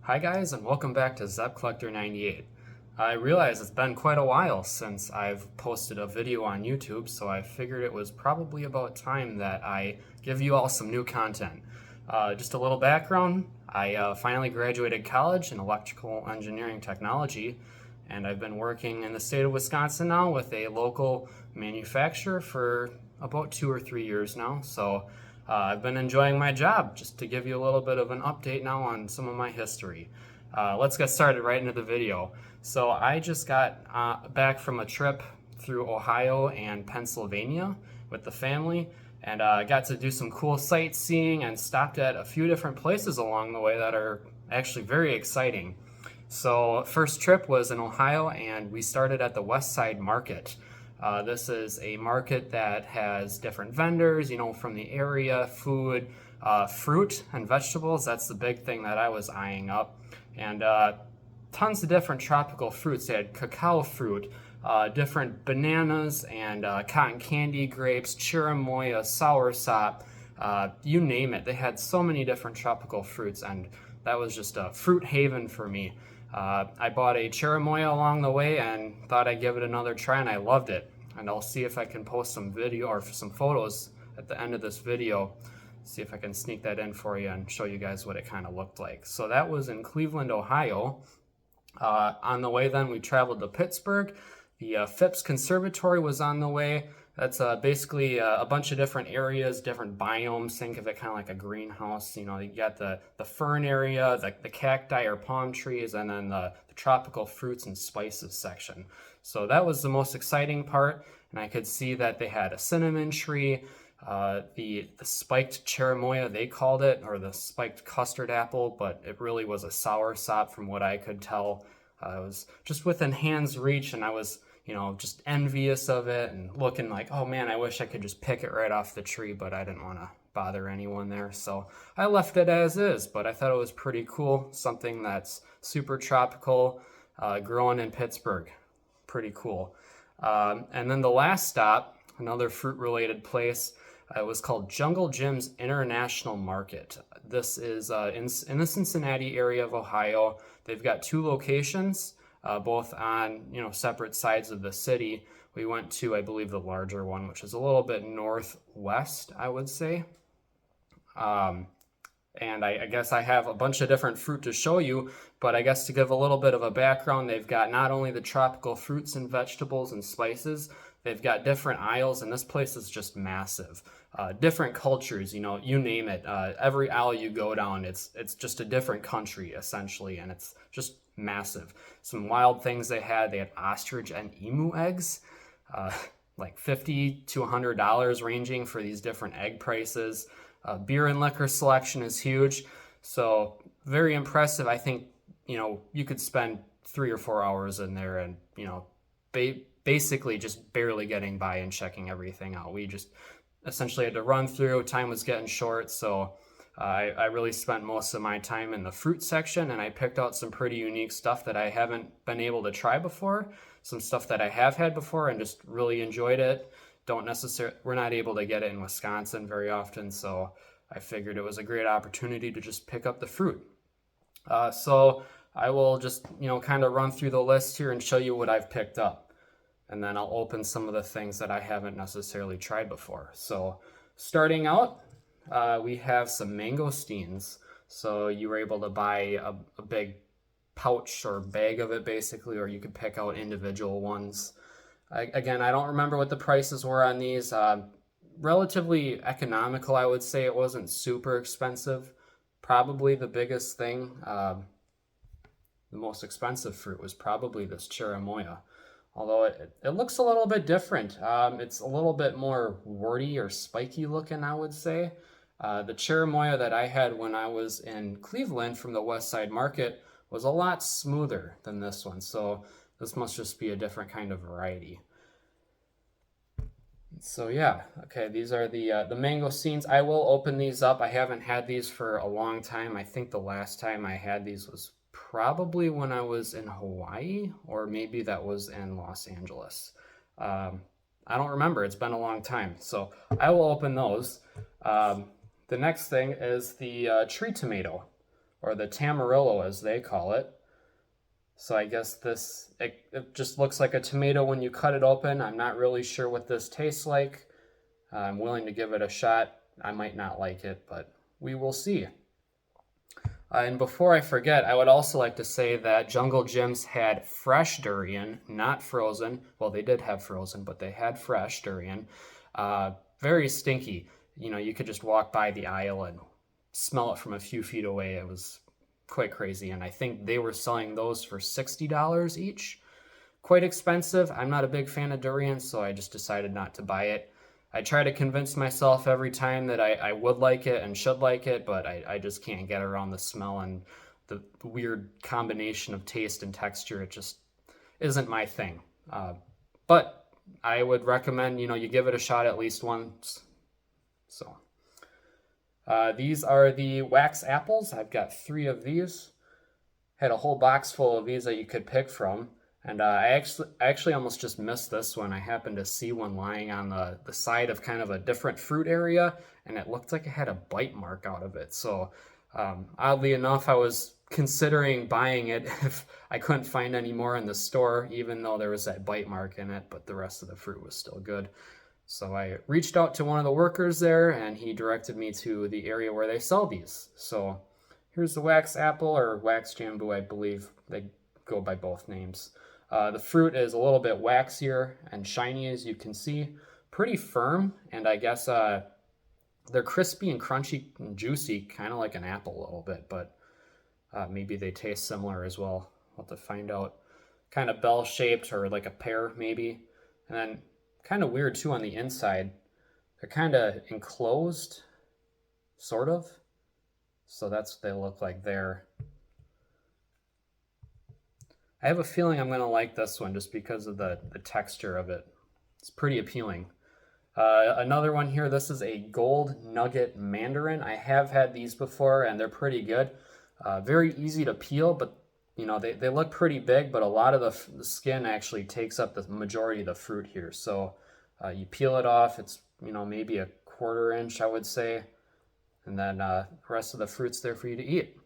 Hi guys, and welcome back to Zep Collector 98. I realize it's been quite a while since I've posted a video on YouTube, so I figured it was probably about time that I give you all some new content. Just a little background, I finally graduated college in electrical engineering technology, and I've been working in the state of Wisconsin now with a local manufacturer for about 2 or 3 years now. I've been enjoying my job. Just to give you a little bit of an update now on some of my history. Let's get started right into the video. So I just got back from a trip through Ohio and Pennsylvania with the family, and got to do some cool sightseeing and stopped at a few different places along the way that are actually very exciting. So first trip was in Ohio, and we started at the West Side Market. This is a market that has different vendors, from the area, food, fruit and vegetables. That's the big thing that I was eyeing up. And tons of different tropical fruits. They had cacao fruit, different bananas and cotton candy grapes, chirimoya, soursop, you name it. They had so many different tropical fruits, and that was just a fruit haven for me. I bought a chirimoya along the way and thought I'd give it another try, and I loved it. And I'll see if I can post some video or some photos at the end of this video. See if I can sneak that in for you and show you guys what it kind of looked like. So that was in Cleveland, Ohio. On the way then we traveled to Pittsburgh. The Phipps Conservatory was on the way. That's basically a bunch of different areas, different biomes. Think of it kind of like a greenhouse. You got the fern area, the cacti or palm trees, and then the tropical fruits and spices section. So that was the most exciting part, and I could see that they had a cinnamon tree, the spiked chirimoya, they called it, or the spiked custard apple, but it really was a soursop from what I could tell. It was just within hand's reach, and I was just envious of it and looking like, oh man, I wish I could just pick it right off the tree, but I didn't want to bother anyone there. So I left it as is, but I thought it was pretty cool. Something that's super tropical, growing in Pittsburgh. Pretty cool. And then the last stop, another fruit related place, it was called Jungle Jim's International Market. This is in the Cincinnati area of Ohio. They've got two locations. Both on separate sides of the city. We went to, I believe, the larger one, which is a little bit northwest, I would say. And I guess I have a bunch of different fruit to show you, but I guess to give a little bit of a background, they've got not only the tropical fruits and vegetables and spices, they've got different aisles, and this place is just massive. Different cultures, you name it. Every aisle you go down, it's just a different country, essentially, and it's just massive. Some wild things they had ostrich and emu eggs, like $50 to $100 ranging for these different egg prices. Beer and liquor selection is huge, so very impressive. I think you could spend 3 or 4 hours in there and basically just barely getting by and checking everything out. We just essentially had to run through. Time was getting short, so I really spent most of my time in the fruit section, and I picked out some pretty unique stuff that I haven't been able to try before, some stuff that I have had before and just really enjoyed it. We're not able to get it in Wisconsin very often, so I figured it was a great opportunity to just pick up the fruit. So I will just kind of run through the list here and show you what I've picked up, and then I'll open some of the things that I haven't necessarily tried before. So starting out, we have some mangosteens. So you were able to buy a big pouch or bag of it basically, or you could pick out individual ones. Again, I don't remember what the prices were on these. Relatively economical, I would say. It wasn't super expensive. Probably the biggest thing, the most expensive fruit was probably this chirimoya. Although it looks a little bit different. It's a little bit more warty or spiky looking, I would say. The chirimoya that I had when I was in Cleveland from the West Side Market was a lot smoother than this one. So this must just be a different kind of variety. So yeah, okay, these are the mangosteens. I will open these up. I haven't had these for a long time. I think the last time I had these was probably when I was in Hawaii, or maybe that was in Los Angeles. I don't remember. It's been a long time. So I will open those. The next thing is the tree tomato. or the Tamarillo as they call it. So I guess it just looks like a tomato when you cut it open. I'm not really sure what this tastes like. I'm willing to give it a shot. I might not like it, but we will see. And before I forget, I would also like to say that Jungle Jim's had fresh durian, not frozen. Well, they did have frozen, but they had fresh durian. Very stinky. You know, you could just walk by the aisle and smell it from a few feet away. It was quite crazy. And I think they were selling those for $60 each. Quite expensive. I'm not a big fan of durian, so I just decided not to buy it. I try to convince myself every time that I would like it and should like it, but I just can't get around the smell and the weird combination of taste and texture. It just isn't my thing. But I would recommend, you give it a shot at least once. So these are the wax apples. I've got 3 of these. Had a whole box full of these that you could pick from. And I actually almost just missed this one. I happened to see one lying on the side of kind of a different fruit area, and it looked like it had a bite mark out of it. So oddly enough, I was considering buying it if I couldn't find any more in the store, even though there was that bite mark in it, but the rest of the fruit was still good. So I reached out to one of the workers there, and he directed me to the area where they sell these. So here's the wax apple, or wax jambu, I believe. They go by both names. The fruit is a little bit waxier and shiny, as you can see. Pretty firm, and I guess they're crispy and crunchy and juicy, kind of like an apple a little bit, but maybe they taste similar as well. We'll have to find out. Kind of bell-shaped, or like a pear, maybe. And then kind of weird, too, on the inside. They're kind of enclosed, sort of. So that's what they look like there. I have a feeling I'm going to like this one just because of the texture of it. It's pretty appealing. Another one here, this is a gold nugget mandarin. I have had these before, and they're pretty good. Very easy to peel, but they look pretty big, but a lot of the skin actually takes up the majority of the fruit here. So you peel it off, it's maybe a 1/4 inch, I would say, and then the rest of the fruit's there for you to eat.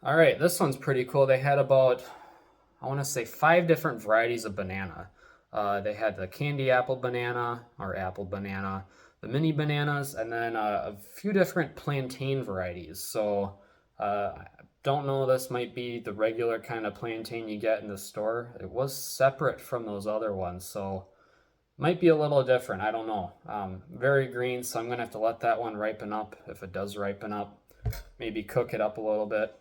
All right, this one's pretty cool. They had about, I want to say, 5 different varieties of banana. They had the candy apple banana, or apple banana, the mini bananas, and then a few different plantain varieties. So I don't know, this might be the regular kind of plantain you get in the store. It was separate from those other ones, so might be a little different. I don't know. Very green, so I'm going to have to let that one ripen up if it does ripen up. Maybe cook it up a little bit.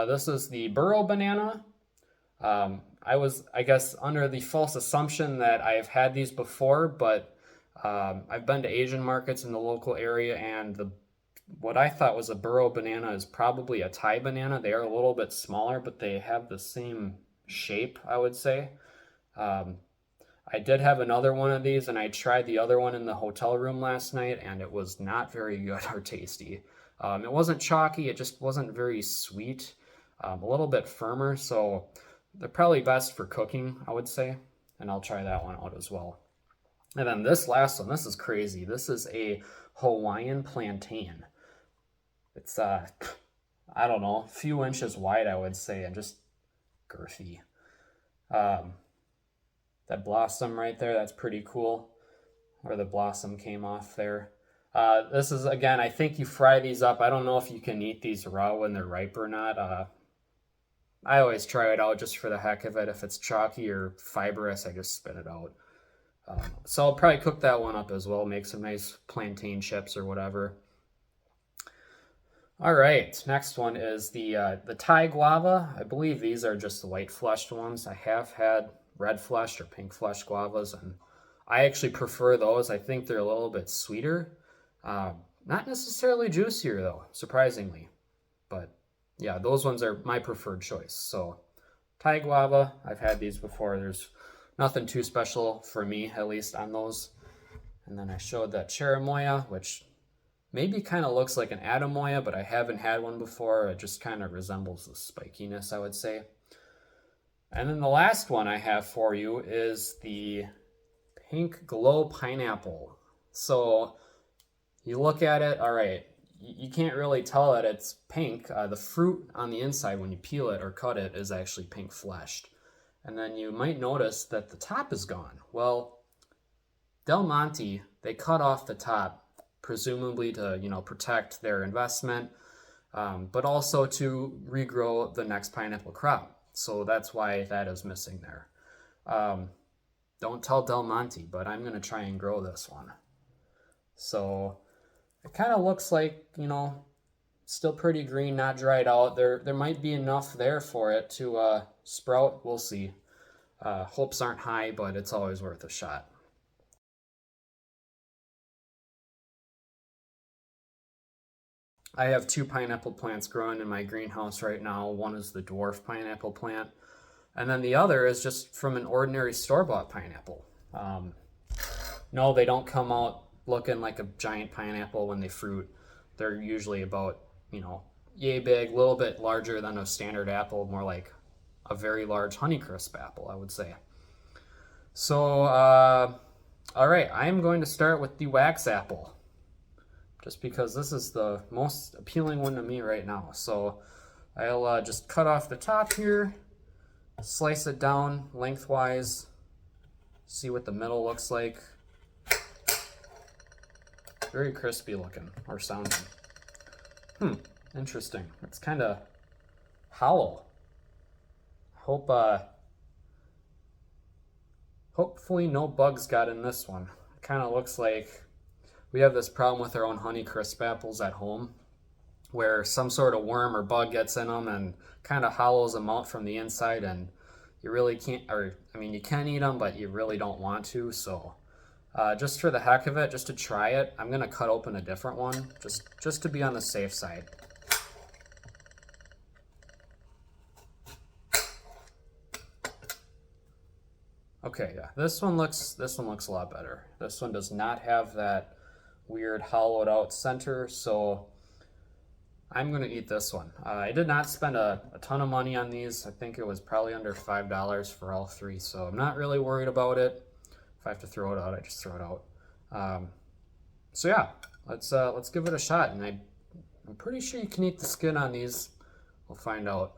This is the burro banana. I was, I guess, under the false assumption that I've had these before, but I've been to Asian markets in the local area, and what I thought was a burro banana is probably a Thai banana. They are a little bit smaller, but they have the same shape, I would say. I did have another one of these, and I tried the other one in the hotel room last night, and it was not very good or tasty. It wasn't chalky, it just wasn't very sweet. A little bit firmer, so they're probably best for cooking, I would say, and I'll try that one out as well. And then this last one, this is crazy. This is a Hawaiian plantain. It's, I don't know, a few inches wide, I would say, and just girthy. That blossom right there, that's pretty cool, where the blossom came off there. This is, again, I think you fry these up. I don't know if you can eat these raw when they're ripe or not. I always try it out just for the heck of it. If it's chalky or fibrous, I just spit it out. So I'll probably cook that one up as well, make some nice plantain chips or whatever. All right, next one is the Thai guava. I believe these are just the white fleshed ones. I have had red fleshed or pink fleshed guavas, and I actually prefer those. I think they're a little bit sweeter. Not necessarily juicier though, surprisingly. But yeah, those ones are my preferred choice. So Thai guava, I've had these before. There's nothing too special for me, at least on those. And then I showed that cherimoya, which maybe kind of looks like an Adamoya, but I haven't had one before. It just kind of resembles the spikiness, I would say. And then the last one I have for you is the Pink Glow Pineapple. So you look at it, all right, you can't really tell that it's pink. The fruit on the inside, when you peel it or cut it, is actually pink fleshed. And then you might notice that the top is gone. Well, Del Monte, they cut off the top, presumably to, protect their investment, but also to regrow the next pineapple crop. So that's why that is missing there. Don't tell Del Monte, but I'm going to try and grow this one. So it kind of looks like, still pretty green, not dried out. There might be enough there for it to sprout. We'll see. Hopes aren't high, but it's always worth a shot. I have 2 pineapple plants growing in my greenhouse right now. One is the dwarf pineapple plant, and then the other is just from an ordinary store-bought pineapple. No, they don't come out looking like a giant pineapple when they fruit. They're usually about, yay big, a little bit larger than a standard apple, more like a very large Honeycrisp apple, I would say. So, all right, I'm going to start with the wax apple, just because this is the most appealing one to me right now. So I'll just cut off the top here, slice it down lengthwise, see what the middle looks like. Very crispy looking, or sounding. Interesting. It's kind of hollow. Hopefully no bugs got in this one. It kind of looks like we have this problem with our own Honeycrisp apples at home, where some sort of worm or bug gets in them and kind of hollows them out from the inside, and you really can't, you can eat them, but you really don't want to. So just for the heck of it, just to try it, I'm gonna cut open a different one, just to be on the safe side. Okay, yeah, this one looks a lot better. This one does not have that weird hollowed out center, so I'm gonna eat this one. I did not spend a ton of money on these. I think it was probably under $5 for all 3, so I'm not really worried about it. If I have to throw it out, I just throw it out. So yeah, let's give it a shot, and I'm pretty sure you can eat the skin on these. We'll find out.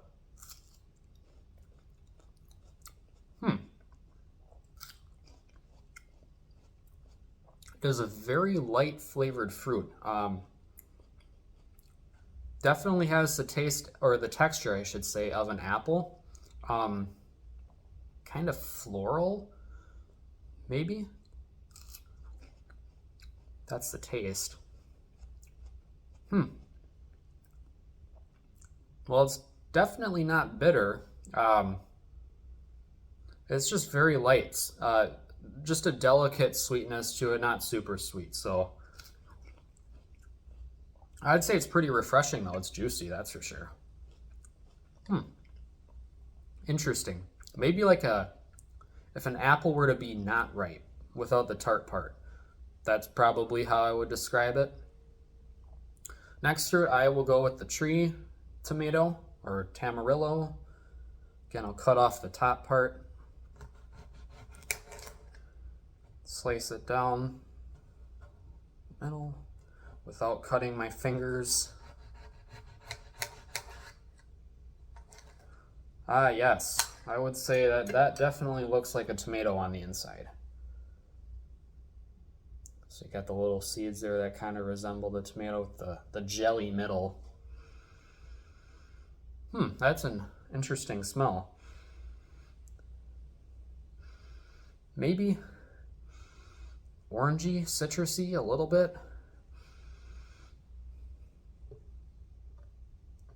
It is a very light flavored fruit. Definitely has the taste, or the texture, I should say, of an apple. Kind of floral, maybe? That's the taste. Well, it's definitely not bitter. It's just very light. Just a delicate sweetness to it, not super sweet. So I'd say it's pretty refreshing, though. It's juicy, that's for sure. Interesting. Maybe like if an apple were to be not ripe without the tart part, that's probably how I would describe it. Next fruit, I will go with the tree tomato, or Tamarillo. Again, I'll cut off the top part, slice it down the middle without cutting my fingers. Yes, I would say that definitely looks like a tomato on the inside. So you got the little seeds there that kind of resemble the tomato with the jelly middle. That's an interesting smell. Maybe orangey, citrusy a little bit.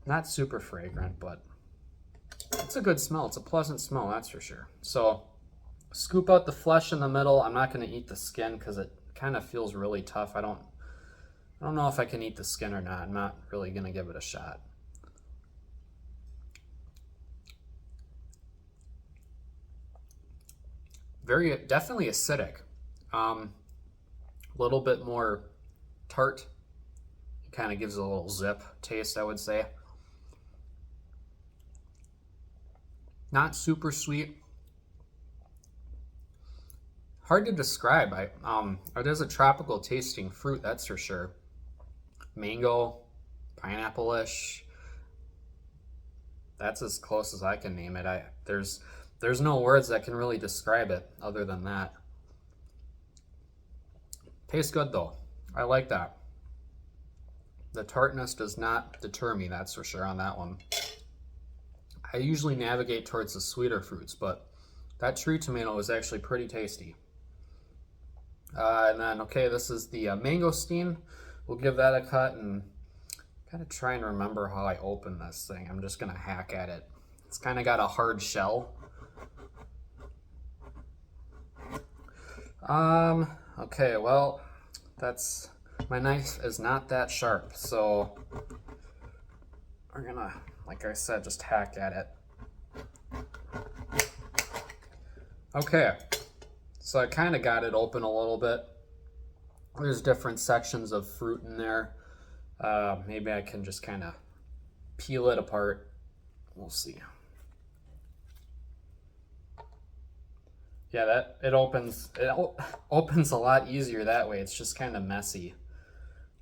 Not super fragrant, but it's a good smell. It's a pleasant smell, that's for sure. So scoop out the flesh in the middle. I'm not going to eat the skin because it kind of feels really tough. I don't know if I can eat the skin or not. I'm not really going to give it a shot. Definitely acidic. A little bit more tart. It kind of gives a little zip taste, I would say. Not super sweet. Hard to describe. It is a tropical tasting fruit, that's for sure. mango, pineapple-ish. That's as close as I can name it. There's no words that can really describe it other than that. Tastes good though. I like that. The tartness does not deter me, that's for sure on that one. I usually navigate towards the sweeter fruits, but that tree tomato is actually pretty tasty. And then, okay, this is the mangosteen. We'll give that a cut and kind of try and remember how I open this thing. I'm just gonna hack at it. It's kind of got a hard shell. Okay, well, my knife is not that sharp, so we're gonna, like I said, just hack at it. Okay, so I kind of got it open a little bit. There's different sections of fruit in there. Maybe I can just kind of peel it apart. We'll see. Yeah, it opens a lot easier that way. It's just kind of messy.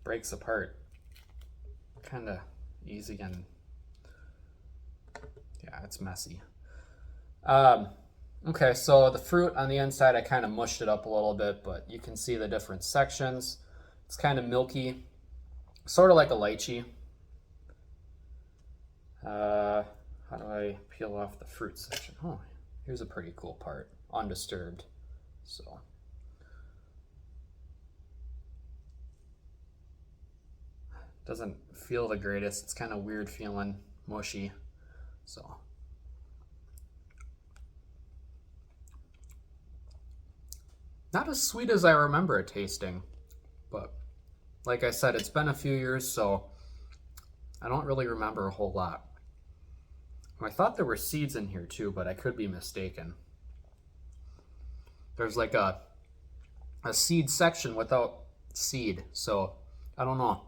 Breaks apart. Kind of easy and yeah, it's messy. Okay, so the fruit on the inside, I kind of mushed it up a little bit, but you can see the different sections. It's kind of milky, sort of like a lychee. How do I peel off the fruit section? Oh, here's a pretty cool part, undisturbed. So doesn't feel the greatest. It's kind of weird feeling, mushy. So not as sweet as I remember it tasting, but like I said, it's been a few years, so I don't really remember a whole lot. I thought there were seeds in here too, but I could be mistaken. There's like a seed section without seed, so I don't know.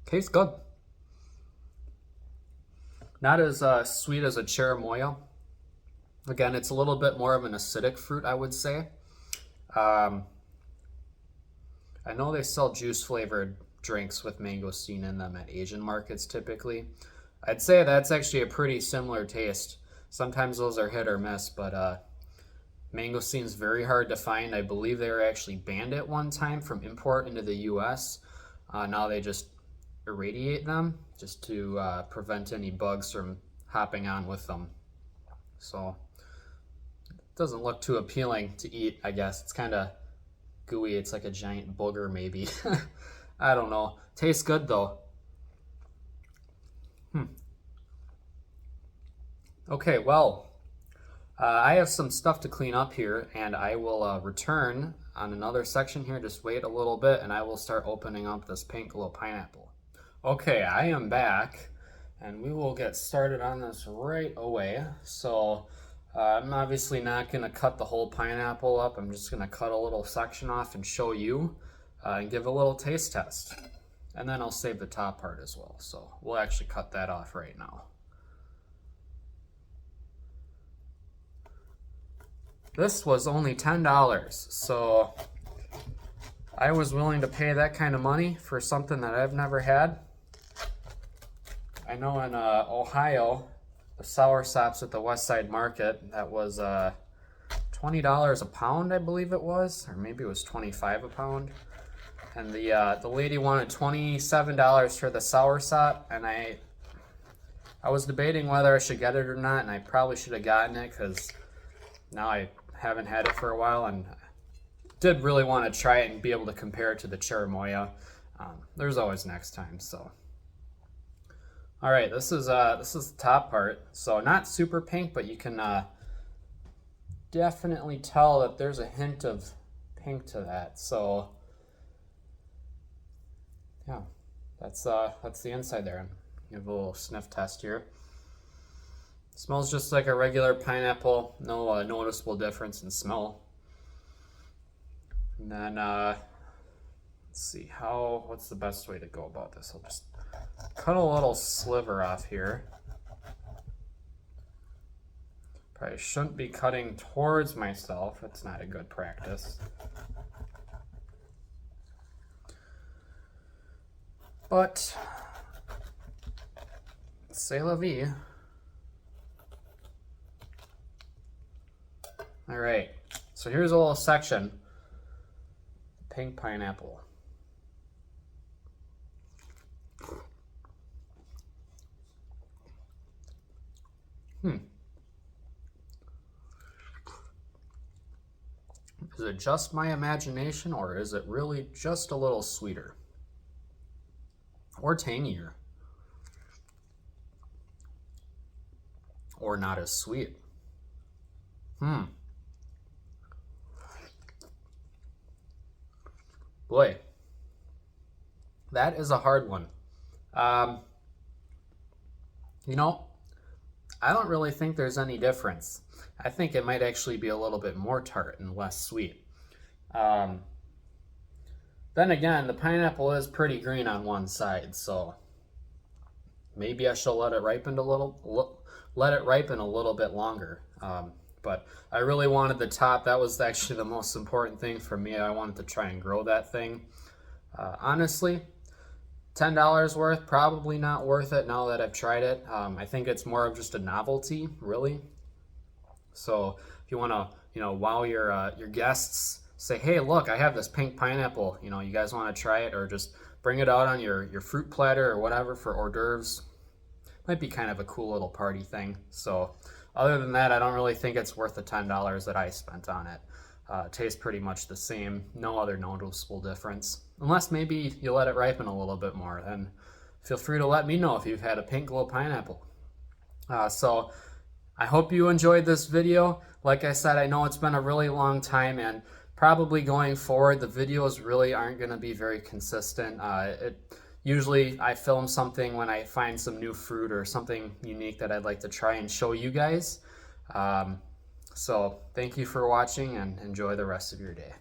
Tastes good. Not as sweet as a cherimoya. Again, it's a little bit more of an acidic fruit, I would say. I know they sell juice flavored drinks with mangosteen in them at Asian markets typically. I'd say that's actually a pretty similar taste. Sometimes those are hit or miss, but mangosteen is very hard to find. I believe they were actually banned at one time from import into the US. Now they just irradiate them just to prevent any bugs from hopping on with them. So it doesn't look too appealing to eat, I guess. It's kind of gooey. It's like a giant booger maybe. I don't know. Tastes good though. Okay, well, I have some stuff to clean up here, and I will return on another section here. Just wait a little bit, and I will start opening up this pink little pineapple. Okay, I am back, and we will get started on this right away. So I'm obviously not going to cut the whole pineapple up. I'm just going to cut a little section off and show you and give a little taste test. And then I'll save the top part as well. So we'll actually cut that off right now. This was only $10, so I was willing to pay that kind of money for something that I've never had. I know in Ohio, the soursop's at the West Side Market, that was $20 a pound, I believe it was, or maybe it was $25 a pound. And the lady wanted $27 for the soursop, and I was debating whether I should get it or not, and I probably should have gotten it because now I haven't had it for a while, and did really want to try it and be able to compare it to the cherimoya. There's always next time. So all right, this is the top part. So not super pink, but you can definitely tell that there's a hint of pink to that. So yeah, that's the inside there. Give a little sniff test here. Smells just like a regular pineapple, no noticeable difference in smell. And then, let's see, what's the best way to go about this? I'll just cut a little sliver off here. Probably shouldn't be cutting towards myself, it's not a good practice. But c'est la vie. All right, so here's a little section. Pink pineapple. Is it just my imagination, or is it really just a little sweeter? Or tangier? Or not as sweet? Boy, that is a hard one. You know, I don't really think there's any difference. I think it might actually be a little bit more tart and less sweet. Then again, the pineapple is pretty green on one side, so maybe I shall let it ripen a little bit longer. But I really wanted the top. That was actually the most important thing for me. I wanted to try and grow that thing. Honestly, $10 worth, probably not worth it now that I've tried it. I think it's more of just a novelty, really. So if you want to, wow your guests, say, hey, look, I have this pink pineapple. You guys want to try it, or just bring it out on your fruit platter or whatever for hors d'oeuvres. Might be kind of a cool little party thing. So other than that, I don't really think it's worth the $10 that I spent on it. It tastes pretty much the same. No other noticeable difference. Unless maybe you let it ripen a little bit more. Then feel free to let me know if you've had a pink glow pineapple. So I hope you enjoyed this video. Like I said, I know it's been a really long time, and probably going forward, the videos really aren't going to be very consistent. Usually I film something when I find some new fruit or something unique that I'd like to try and show you guys. So thank you for watching, and enjoy the rest of your day.